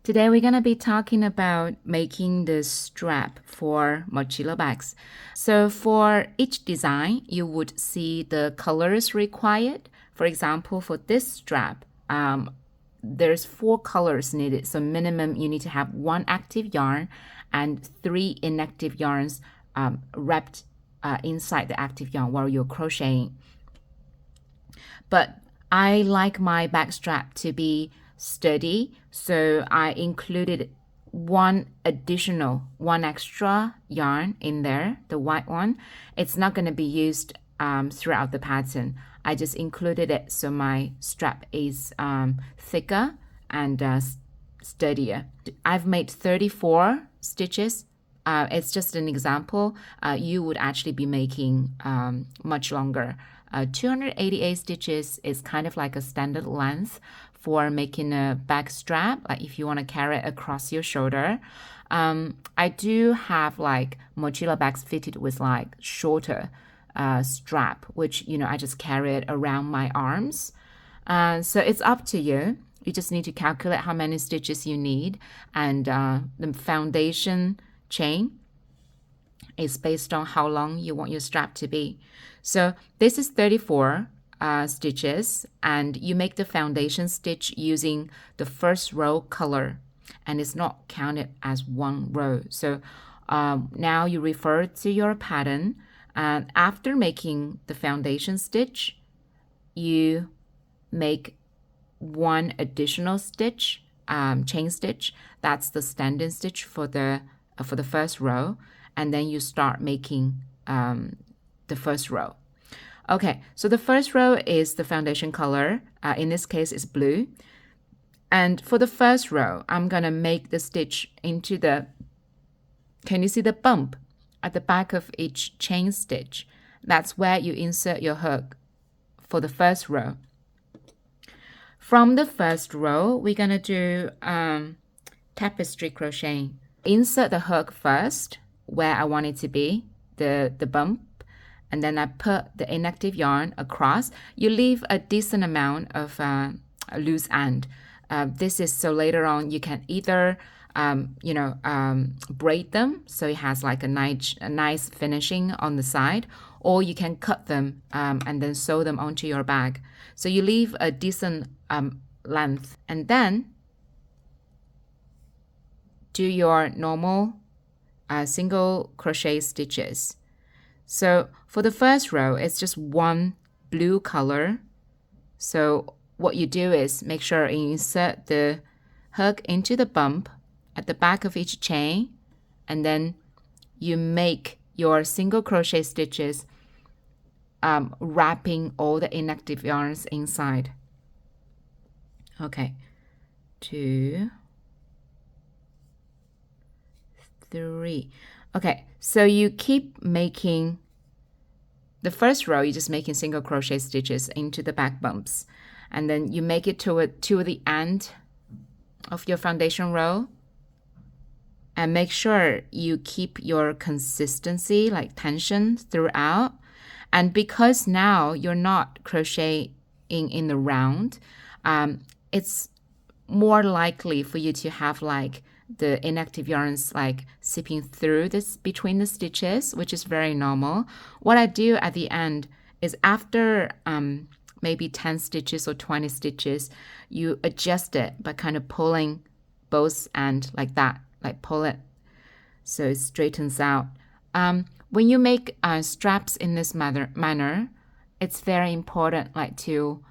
Today we're going to be talking about making the strap for mochila bags. So for each design, you would see the colors required. For example, for this strap, there's 4 colors needed. So minimum, you need to have 1 active yarn and 3 inactive yarns wrapped inside the active yarn while you're crocheting. But I like my back strap to be sturdy, so I included one extra yarn in there, the white one. It's not going to be used throughout the pattern. I just included it so my strap is thicker and sturdier. I've made 34 stitches. It's just an example. You would actually be making much longer. 288 stitches is kind of like a standard length for making a back strap, like if you want to carry it across your shoulder. I do have like mochila bags fitted with like shorter strap, which, I just carry it around my arms. So it's up to you. You just need to calculate how many stitches you need, and the foundation chain is based on how long you want your strap to be. So this is 34 stitches, and you make the foundation stitch using the first row color, and it's not counted as one row. So now you refer to your pattern, and after making the foundation stitch, you make 1 additional stitch, chain stitch. That's the standing stitch for the first row, and then you start making the first row. Okay, so the first row is the foundation color. In this case, it's blue. And for the first row, I'm gonna make the stitch into the, can you see the bump at the back of each chain stitch? That's where you insert your hook for the first row. From the first row, we're gonna do tapestry crocheting. Insert the hook first where I want it to be, the bump, and then I put the inactive yarn across. You leave a decent amount of a loose end. This is so later on you can either braid them so it has like a nice finishing on the side, or you can cut them and then sew them onto your bag. So you leave a decent length, and then do your normal single crochet stitches. So for the first row, it's just 1 blue color. So what you do is make sure you insert the hook into the bump at the back of each chain, and then you make your single crochet stitches wrapping all the inactive yarns inside. Okay, 2, 3. Okay, so you keep making the first row, you're just making single crochet stitches into the back bumps, and then you make it to the end of your foundation row, and make sure you keep your consistency, like tension throughout. And because now you're not crocheting in the round, it's more likely for you to have like the inactive yarns like seeping through this between the stitches, which is very normal. What I do at the end is after maybe 10 stitches or 20 stitches, you adjust it by kind of pulling both ends like that, like pull it so it straightens out. When you make straps in this manner, it's very important like to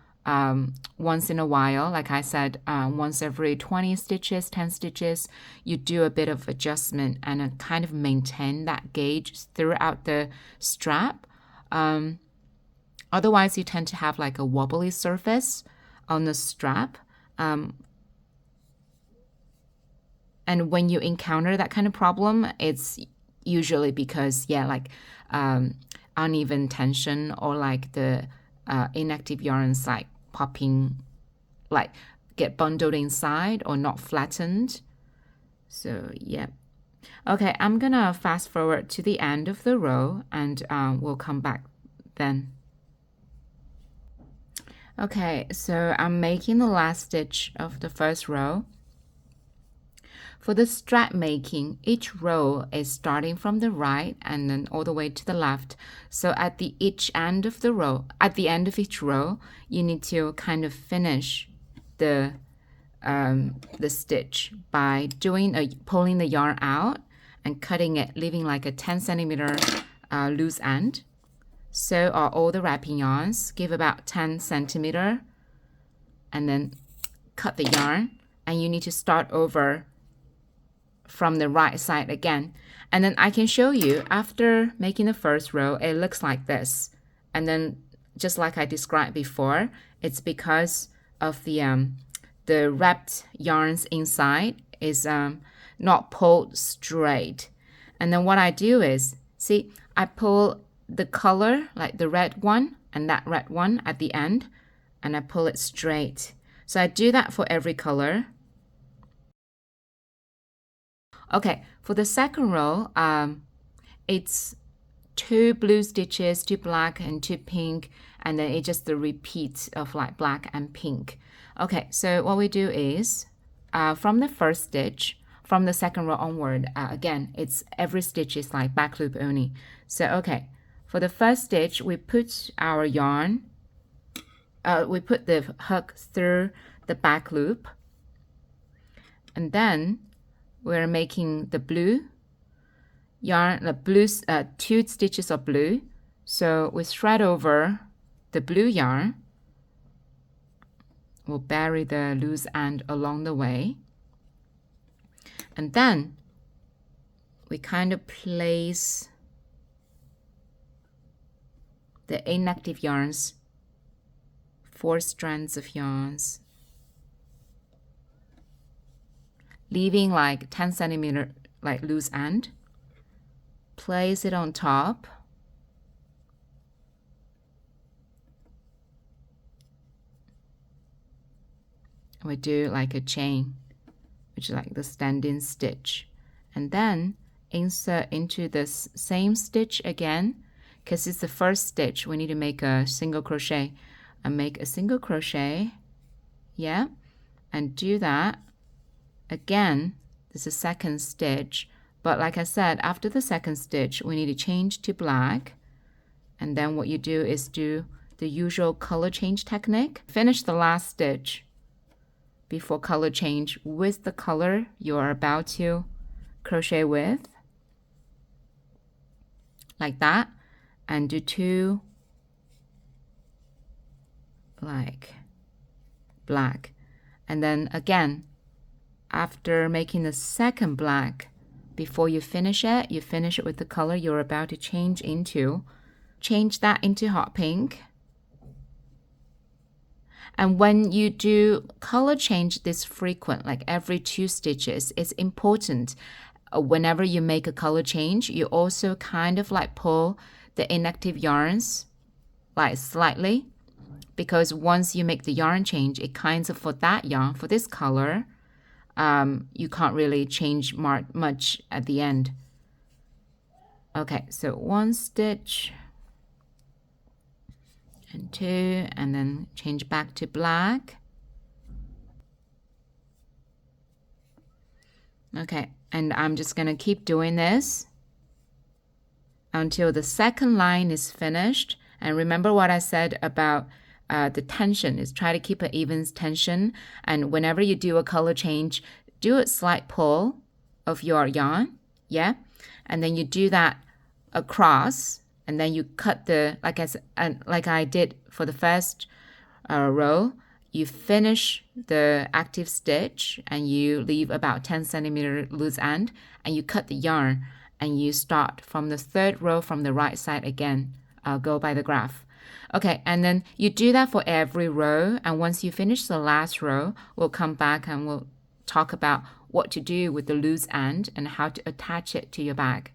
once in a while, like I said, once every 20 stitches, 10 stitches, you do a bit of adjustment and kind of maintain that gauge throughout the strap. Otherwise, you tend to have like a wobbly surface on the strap. And when you encounter that kind of problem, it's usually because, uneven tension, or like the inactive yarns like popping, like get bundled inside or not flattened. So yeah. Okay, I'm gonna fast forward to the end of the row, and we'll come back then. Okay, so I'm making the last stitch of the first row. For the strap making, each row is starting from the right and then all the way to the left. So at the each end of the row, at the end of each row, you need to kind of finish the stitch by pulling the yarn out and cutting it, leaving like a 10 centimeter loose end. So are all the wrapping yarns. Give about 10 centimeter and then cut the yarn, and you need to start over from the right side again. And then I can show you after making the first row, it looks like this. And then just like I described before, it's because of the wrapped yarns inside is not pulled straight. And then what I do is, see, I pull the color, like the red one and that red one at the end, and I pull it straight. So I do that for every color. Okay, for the second row, it's 2 blue stitches, 2 black and 2 pink, and then it's just the repeat of like black and pink. Okay, so what we do is from the first stitch, from the second row onward, again, it's every stitch is like back loop only. So, okay, for the first stitch, we put our yarn, we put the hook through the back loop, and then we're making the blue yarn, the blue, 2 stitches of blue. So we thread over the blue yarn. We'll bury the loose end along the way. And then we kind of place the inactive yarns, 4 strands of yarns, leaving like 10 centimeter like loose end. Place it on top. We do like a chain, which is like the standing stitch, and then insert into this same stitch again, because it's the first stitch. We need to make a single crochet, and make a single crochet, yeah, and do that again. This is second stitch, but like I said, after the second stitch we need to change to black, and then what you do is do the usual color change technique. Finish the last stitch before color change with the color you are about to crochet with, like that, and do 2 like black, and then again after making the second black, before you finish it with the color you're about to change into. Change that into hot pink. And when you do color change this frequent, like every 2 stitches, it's important whenever you make a color change, you also kind of like pull the inactive yarns like slightly, because once you make the yarn change, it kind of, for that yarn, for this color, you can't really change much at the end. Okay, so 1 stitch and 2, and then change back to black. Okay, and I'm just gonna keep doing this until the second line is finished. And remember what I said about the tension is try to keep an even tension, and whenever you do a color change, do a slight pull of your yarn, yeah, and then you do that across, and then you cut the, like I did for the first row, you finish the active stitch and you leave about 10 centimeter loose end, and you cut the yarn, and you start from the third row from the right side again. Go by the graph. Okay, and then you do that for every row, and once you finish the last row, we'll come back and we'll talk about what to do with the loose end and how to attach it to your bag.